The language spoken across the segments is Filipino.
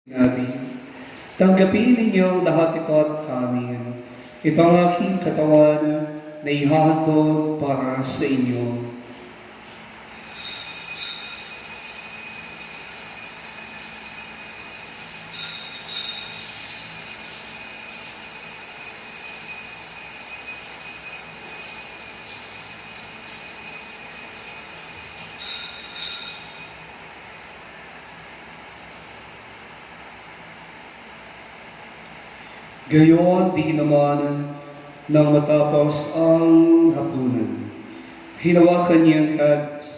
Sinabi, tanggapin ninyo lahat ito at kanin. Ito ang aking katawan na ihahandog para sa inyo. Gayon di naman nang matapos ang hapunan. Hinawakan niya ang kalis,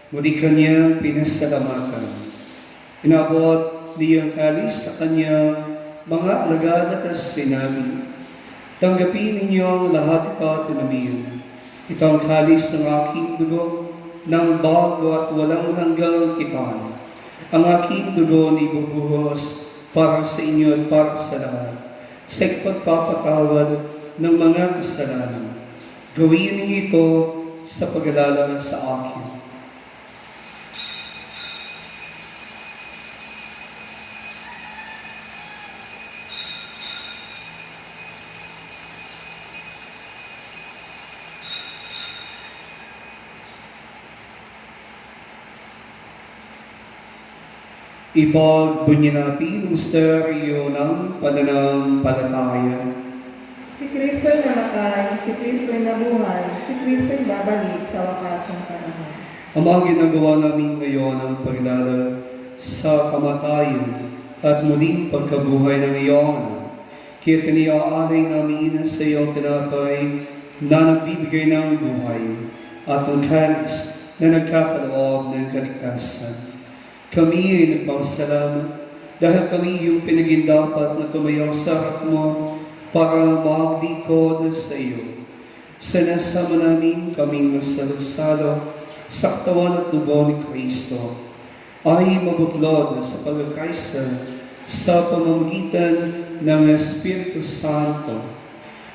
muli kanyang pinasalamatan. Inabot niya ang kalis sa kanyang mga alagad at sinabi, tanggapin ninyo ang lahat ito at inumin. Ito ang kalis ng aking dugo, ng bago at walang hanggang tipan. Ang aking dugo ni ibubuhos para sa inyo at para sa lahat, sa pagpapatawad ng mga kasalanan. Gawin niyo ito sa pag-alala sa akin. Ipagbunyi natin ang misteryo ng pananampalataya. Si Kristo'y namatay, si Kristo'y nabuhay, si Kristo'y babalik sa wakas ng panahon. Ang mga ginagawa namin ngayon ang paglalala sa kamatayan at muling pagkabuhay ng iyong anak. Kaya tiniaalay namin sa iyong tinapay na nagbibigay ng buhay at ang kalis na nagkakaloob ng kaligtasan. Kami ay nagpapasalamat dahil kami yung pinagindapat na tumayo sa harap mo para maglingkod sa iyo. Sinasama namin kaming masalusalo sa katawan at dugo ni Kristo ay mabuklod sa pagkakaisa sa pamamagitan ng Espiritu Santo.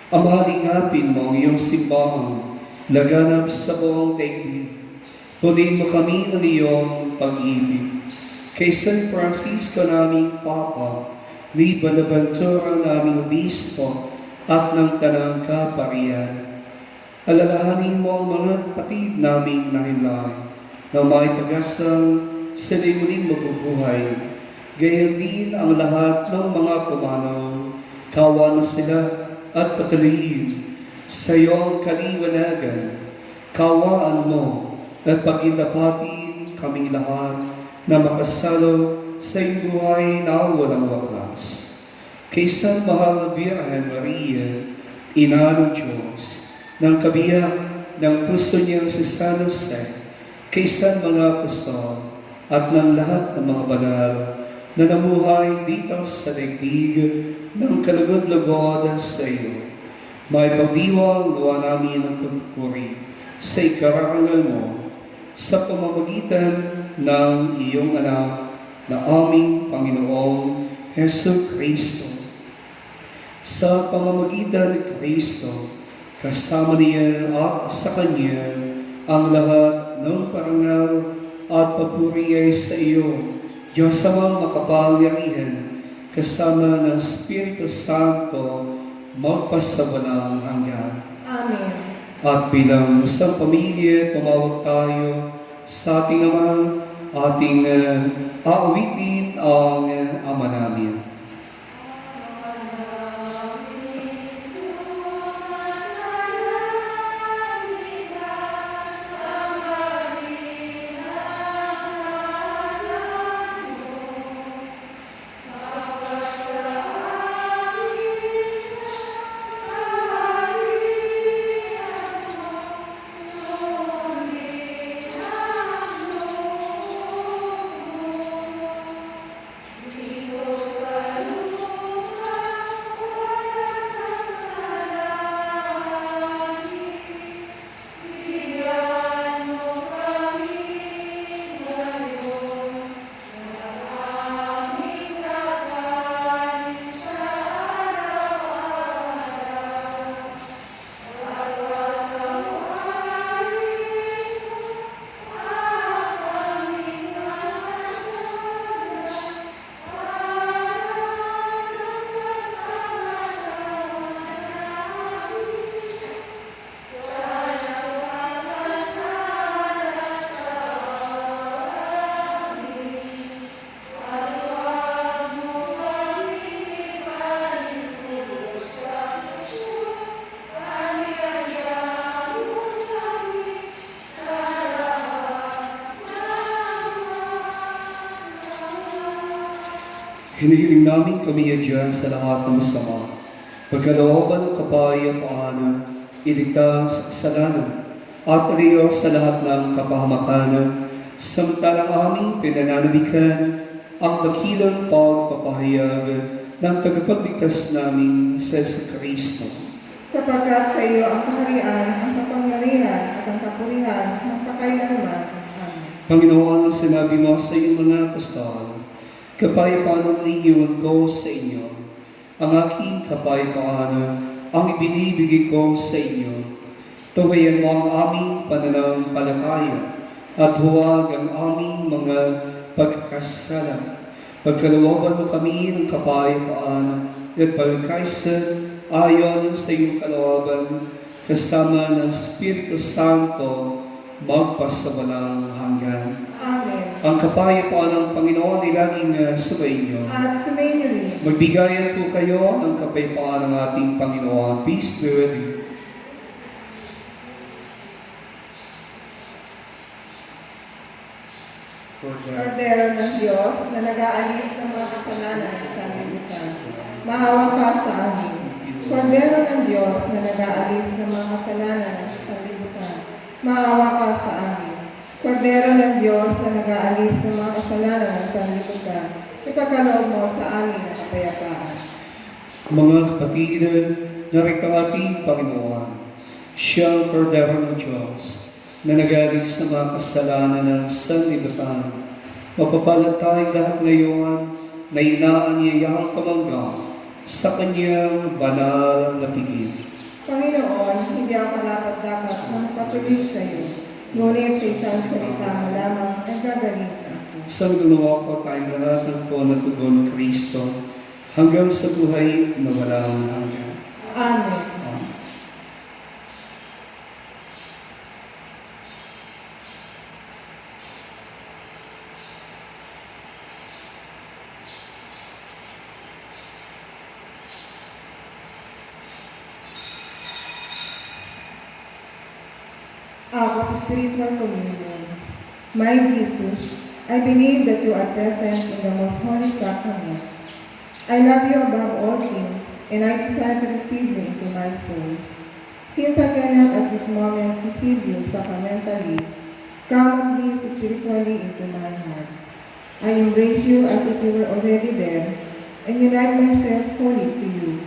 Amalingapin mo ang iyong simbahan, laganap sa buong daigdig. Punin mo kami ng iyong pag-ibig. Kay San Francisco naming Papa, ni Bonaventura naming Bispo, at ng Tanang Kaparian. Alalahanin mo ang mga kapatid naming nahilain na may pag-asang sila'y muling mabubuhay. Gayon din ang lahat ng mga pumanaw, kawan sila at patuloyin sa iyong kaliwanagan. Kawaan mo at pagindapatin kaming lahat na makasalo sa iyong buhay na walang wakas. Kay San Mahal na Birhen Maria, Ina ng Diyos, ng kabiyak ng puso niyang si San Jose, kay San mga apostol, at ng lahat ng mga banal na namuhay dito sa daigdig ng kalugod-lugod sa iyo. May pagdiwang gawa namin ang pagpupuri sa ikarangal mo sa pamamagitan ng iyong anak na aming Panginoong Hesu Kristo. Sa pamamagitan ni Kristo, kasama niya at sa Kanya ang lahat ng parangal at papuri ay sa iyo, Diyos amang makapangyarihan, kasama ng Espiritu Santo, magpasawalang hanggan. Amen. At bilang isang pamilya, tumawag tayo sa ating Ama, ating aawitin ang Ama namin. Hinihiling namin kami sa lahat ng masama. Pagkalooban ng kapayapaan, iligtas sa kasalanan, at aliyo sa lahat ng kapahamakan, samantalang aming pinananabikan ang dakilang pagpapahayag ng tagapagligtas namin sa Kristo. Sapagkat sa iyo ang kaharian, ang kapangyarihan, at ang kapurihan, magpakailanman. Amen. Panginoon, sinabi mo sa iyong mga apostol, kapayapaan ang iiwan ko sa inyo. Ang aking kapayapaan ang ibinibigay ko sa inyo. Tuwayan mo ang aming pananampalataya at huwag ang aming mga pagkakasala. Pagkalooban mo kami ng kapayapaan at pagkaisa ayon sa iyong kalooban kasama ng Espiritu Santo magpasawalang hanggan. Amen. Ang kapayapaan ng Panginoon ay laging sa inyo. At sumayin rin. Magbigayan po kayo ng kapayapaan ng ating Panginoon. Peace be with you. Kordero ng Diyos na nag-aalis ng mga kasalanan sa libutan, maawa ka sa amin. Kordero ng Diyos na nag-aalis ng mga kasalanan sa libutan, maawa ka sa amin. Kordero ng Diyos na nag-aalis ng mga kasalanan sa libutan, ipagkaloob mo sa amin ang kapayapaan. Mga kapatid, narito ang ating Panginoon. Siya ang kordero ng Diyos na nag-aalis sa mga kasalanan ng sanlibutan. Mapapalad tayong lahat ngayon na inaanyayang kamanggang sa kanyang banal na piging. Panginoon, hindi ako karapat-dapat na magpatuloy sa iyo, ngunit sa isang salita mo lamang ay gagaling ka. Sa ginawa ko tayong lahat ng po na tugon ng Kristo hanggang sa buhay na walang hanggan. Amen. Amen. Our spiritual communion. My Jesus, I believe that you are present in the most holy sacrament. I love you above all things, and I desire to receive you into my soul. Since I cannot at this moment receive you sacramentally, come at least spiritually into my heart. I embrace you as if you were already there, and unite myself wholly to you.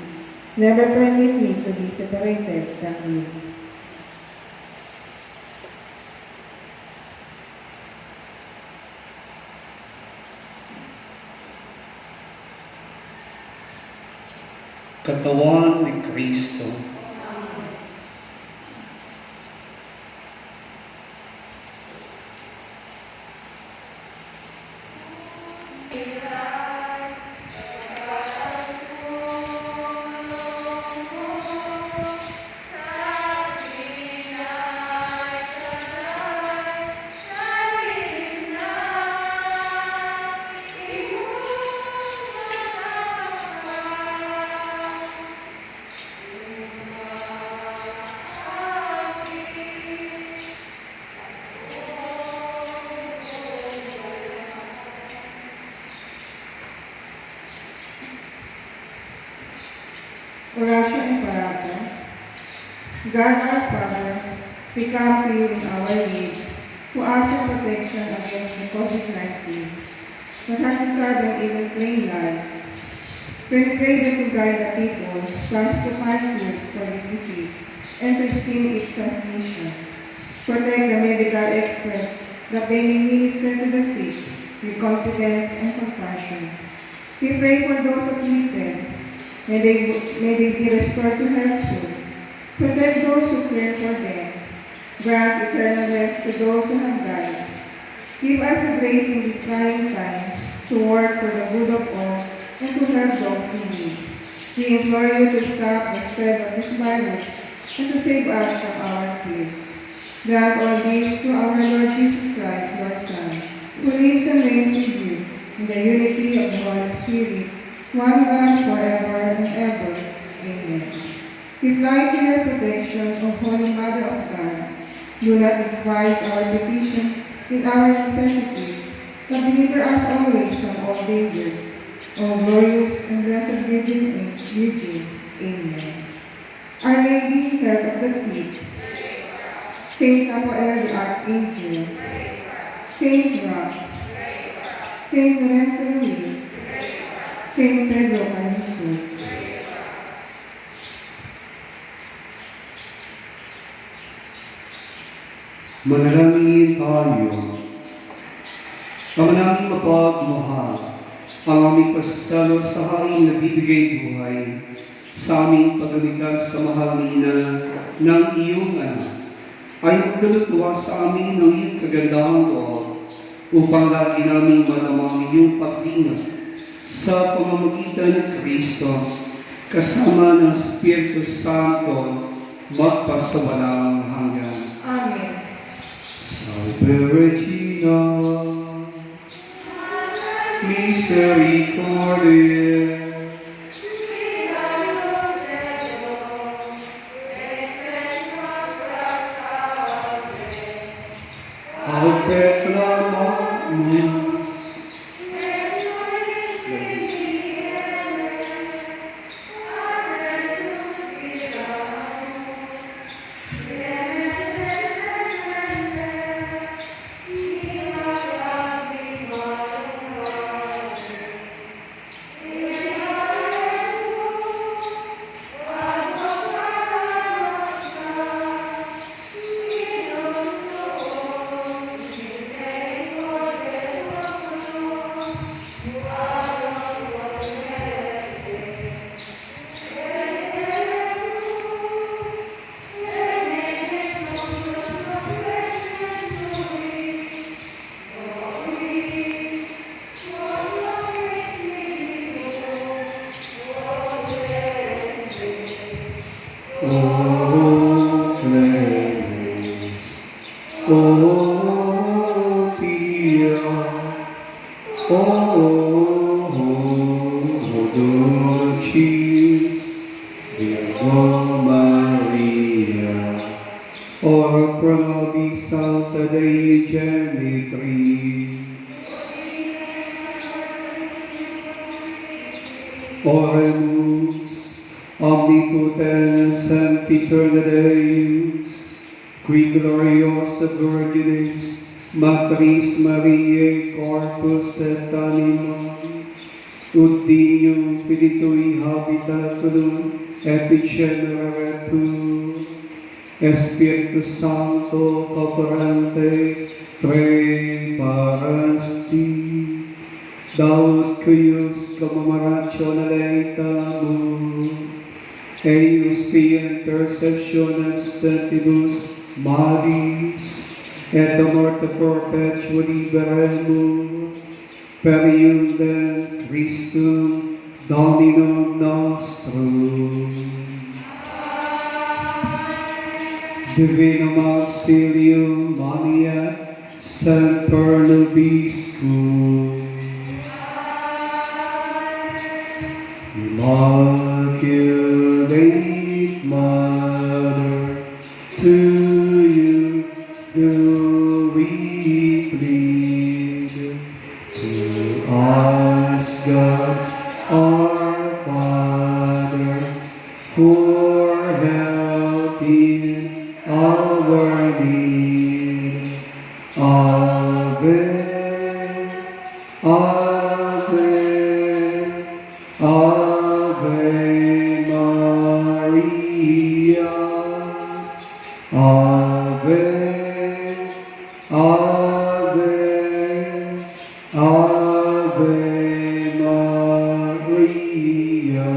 Never permit me to be separated from you. Katawan ni Kristo. Oratio Imperata. God our Father, we come to you in our need, who ask your protection against the COVID-19 that has disturbed and even claimed lives. We pray that you guide the people thus to find cures for this disease and to stem its transmission. Protect the medical experts that they may minister to the sick with confidence and compassion. We pray for those afflicted. May they be restored to health soon. Protect those who care for them. Grant eternal rest to those who have died. Give us the grace in this trying time to work for the good of all and to help those in need. We implore you to stop the spread of this virus and to save us from our fears. Grant all this to our Lord Jesus Christ, your Son, who lives and reigns with you in the unity of the Holy Spirit, one God forever and ever. Amen. We fly to your protection, O Holy Mother of God. Do not despise our petition in our necessities, but deliver us always from all dangers. O Saint Raphael the Archangel, Saint Rock, Saint Lorenzo Ruiz, Saint Pedro Canuso. Manalangin tayo. Ang aming mapagmahal, ang aming pasasalo sa haing nagbibigay buhay, sa aming pagligtas sa mahal nina ng iyong anak, ay magdalutwa sa amin ng iyong kagandahang loob, upang lagi namin malamang iyong paglingat sa pamamagitan ng Kristo, kasama ng Espiritu Santo, magpasawalang hanggan. Amen. Salve Regina, misericordiae, au te clamamus. Oh, cleanse, oh, pia, oh, dulcis, Virgo Maria, ora pro nobis Sancta Dei Genitris, oremus, omnipotens and eternal Deus, qui gloriosa Virginis, Matris Mariae corpus et anima, ut dignum filitui habitaculum et generaretur, Espiritus Santo operante preparasti, Daud cuius commemoratio eitamus, eius pia intercessiones sentibus Maris, et a morte perpetua liberemur, per iundem Christum Dominum nostrum. Divinum auxilium mania semper nobiscum. Immaculate Mother, to you do we plead. To us, God, our Father, for help in our need. Ave, Ave, Ave Maria, Ave, Ave, Ave Maria.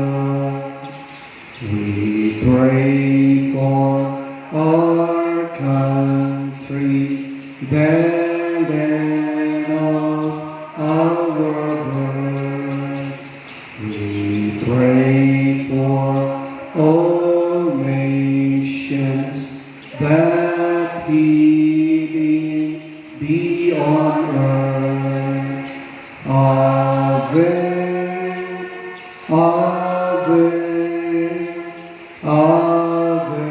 We pray for our country, then and of our birth. We pray for all nations, that healing be on earth. Ave, Ave, Ave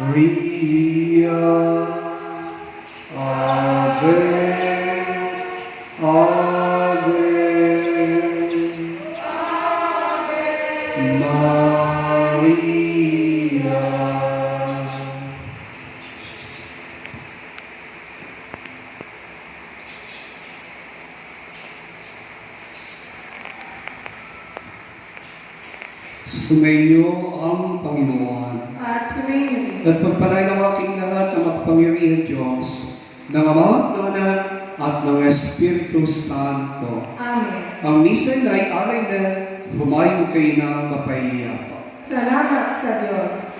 Maria, Ave, Ave Maria. Sumayo ang Panginoon. At sumayin. At pagpalay ng aking lahat ng makapangyarihan Diyos, ng Ama at ng Anak at ng Espiritu Santo. Amen. Ang misa na ay alay na humayo kayo ng mapahiyapa. Salamat sa Diyos.